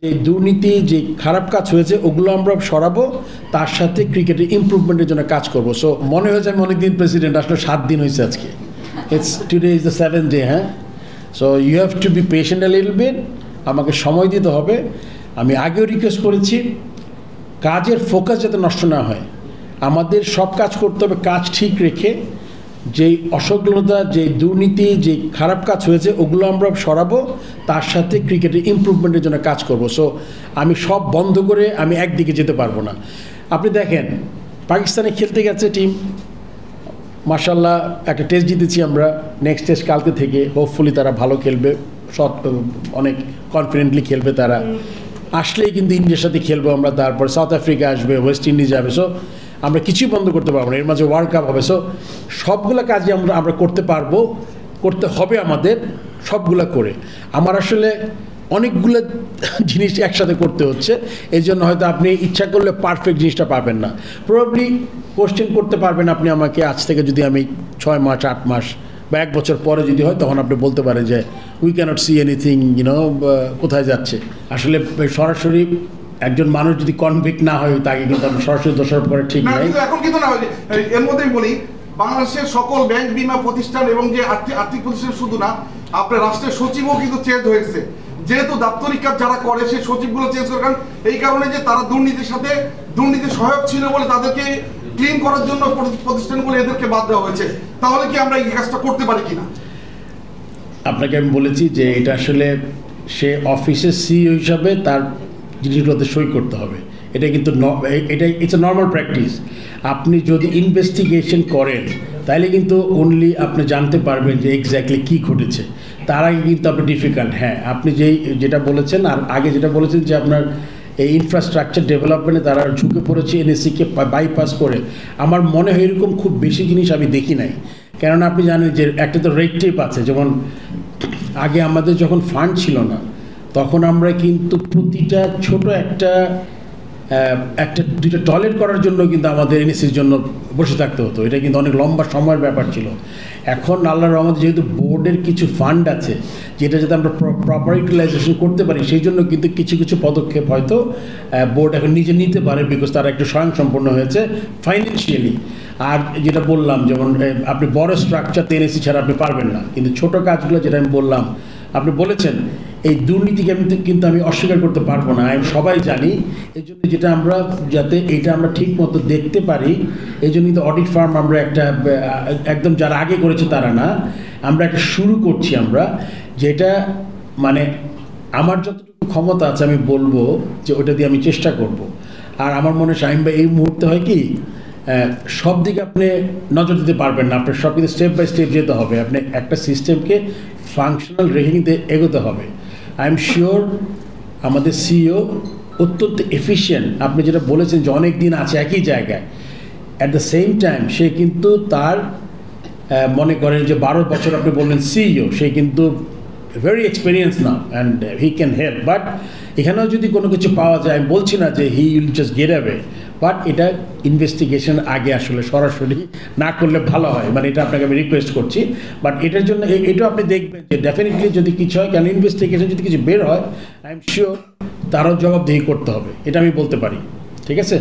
যে দুর্নীতি যে খারাপ কাজ হয়েছে ওগুলো আমরা সরাবো, তার সাথে ক্রিকেটের ইমপ্রুভমেন্টের জন্য কাজ করবো। সো মনে হয়েছে আমি অনেকদিন প্রেসিডেন্ট, আসলে 7 দিন হয়েছে আজকে। Today is the 7th day. হ্যাঁ, so you have to be patient a little bit, আমাকে সময় দিতে হবে। আমি আগেও রিকোয়েস্ট করেছি কাজের ফোকাস যাতে নষ্ট না হয়, আমাদের সব কাজ করতে হবে কাজ ঠিক রেখে। যেই অসংলগ্নতা, যে দুর্নীতি, যে খারাপ কাজ হয়েছে ওগুলো আমরা সরাবো, তার সাথে ক্রিকেটের ইমপ্রুভমেন্টের জন্য কাজ করব। সো আমি সব বন্ধ করে আমি একদিকে যেতে পারবো না। আপনি দেখেন পাকিস্তানে খেলতে গেছে টিম, মাশাআল্লাহ একটা টেস্ট জিতেছি আমরা, নেক্সট টেস্ট কালকে থেকে হোপফুলি তারা ভালো খেলবে, অনেক কনফিডেন্টলি খেলবে তারা। আসলেই কিন্তু ইন্ডিয়ার সাথে খেলবো আমরা, তারপর সাউথ আফ্রিকা আসবে, ওয়েস্ট ইন্ডিজ যাবে। সো আমরা কিছুই বন্ধ করতে পারবো না, এর মাঝে ওয়ার্ল্ড কাপ হবে। সো সবগুলো কাজই আমরা করতে পারবো, করতে হবে আমাদের সবগুলো করে। আমার আসলে অনেকগুলো জিনিস একসাথে করতে হচ্ছে, এই জন্য হয়তো আপনি ইচ্ছা করলে পারফেক্ট জিনিসটা পাবেন না। প্রবাবলি কোশ্চেন করতে পারবেন আপনি আমাকে আজ থেকে, যদি আমি 6 মাস 8 মাস বা 1 বছর পরে যদি হয়, তখন আপনি বলতে পারেন যে উই ক্যানট সি এনিথিং, কোথায় যাচ্ছে। আসলে সরাসরি একজন মানুষ যদি কনভিক্ট না হয় তাকে কিন্তু আপনি সরাসরি দোষারোপ করা ঠিক নাই। এখন কিন্তু না, এর মধ্যেই বলি, বাংলাদেশের সকল ব্যাংক, বীমা প্রতিষ্ঠান এবং যে আর্থিক প্রতিষ্ঠান শুধু না, আপনার রাষ্ট্রের সচিবও কিন্তু চেঞ্জ হয়েছে। যেহেতু দাপ্তরিক কাজ যারা করে সেই সচিবগুলো চেঞ্জ করে, কারণ এই কারণে যে তারা দুর্নীতির সাথে দুর্নীতির সহায়ক ছিল বলে তাদেরকে ক্লিন করার জন্য প্রতিষ্ঠানগুলো এদেরকে বাদ দেওয়া হয়েছে। তাহলে কি আমরা এই কাজটা করতে পারি কিনা? আপনাকে আমি বলেছি যে এটা আসলে সে অফিসের সিইও হিসাবে তার জিনিসগুলোতে সই করতে হবে, এটা কিন্তু এটা ইটস এ নর্মাল প্র্যাকটিস। আপনি যদি ইনভেস্টিগেশন করেন তাহলে কিন্তু অনলি আপনি জানতে পারবেন যে এক্স্যাক্টলি কী ঘটেছে, তার আগে কিন্তু আপনি ডিফিকাল্ট। হ্যাঁ, আপনি যেটা বলেছেন আর আগে যেটা বলেছেন যে আপনার এই ইনফ্রাস্ট্রাকচার ডেভেলপমেন্টে তারা ঝুঁকে পড়েছে এনএসসিকে বাইপাস করে, আমার মনে হয় এরকম খুব বেশি জিনিস আমি দেখি নাই। কেননা আপনি জানেন যে একটা তো রেড টেপ আছে, যেমন আগে আমাদের যখন ফান্ড ছিল না তখন আমরা কিন্তু প্রতিটা ছোট একটা দুইটা টয়লেট করার জন্য কিন্তু আমাদের এনএসসির জন্য বসে থাকতে হতো, এটা কিন্তু অনেক লম্বা সময়ের ব্যাপার ছিল। এখন আল্লাহর রহমতে যেহেতু বোর্ডের কিছু ফান্ড আছে যেটা যাতে আমরা প্রপার ইউটিলাইজেশন করতে পারি, সেই জন্য কিন্তু কিছু কিছু পদক্ষেপ হয়তো বোর্ড এখন নিজে নিতে পারে, বিকজ তারা একটু স্বয়ংসম্পূর্ণ হয়েছে ফাইন্যান্সিয়ালি। আর যেটা বললাম, যেমন আপনি বড় স্ট্রাকচারতে এনএসসি ছাড়া আপনি পারবেন না, কিন্তু ছোট কাজগুলো যেটা আমি বললাম, আপনি বলেছেন এই দুর্নীতিকে কিন্তু আমি অস্বীকার করতে পারবো না, আমি সবাই জানি। এই জন্য যেটা আমরা যাতে এটা আমরা ঠিক মতো দেখতে পারি, এই জন্য কিন্তু অডিট ফার্ম আমরা একটা একদম যারা আগে করেছে তারা না, আমরা একটা শুরু করছি আমরা, যেটা মানে আমার যতটুকু ক্ষমতা আছে আমি বলবো যে ওটা দিয়ে আমি চেষ্টা করব। আর আমার মনে হয় শাহিম ভাই এই মুহূর্তে হয় কি, সব দিকে আপনি নজর দিতে পারবেন না, আপনার সব কিছু স্টেপ বাই স্টেপ যেতে হবে, আপনি একটা সিস্টেমকে ফাংশনাল রেখে নিতে এগোতে হবে। আই এম শিওর আমাদের সিইও অত্যন্ত এফিশিয়েন্ট। আপনি যেটা বলেছেন যে অনেক দিন আছে একই জায়গায়, অ্যাট দ্য সেম টাইম সে কিন্তু তার মনে করেন যে 12 বছর আপনি বললেন সিইও, সে কিন্তু ভেরি এক্সপিরিয়েন্স না and he can help. But এখানেও যদি কোনো কিছু পাওয়া যায়, আমি বলছি না যে he will just get away, but এটা ইনভেস্টিগেশন আগে আসলে সরাসরি না করলে ভালো হয়, মানে এটা আপনাকে আমি রিকোয়েস্ট করছি। বাট এটার জন্য এটাও আপনি দেখবেন যে ডেফিনেটলি যদি কিছু হয়, কারণ ইনভেস্টিগেশন যদি কিছু বের হয় আই এম শিওর তারও জবাবদিহি করতে হবে, এটা আমি বলতে পারি। ঠিক আছে।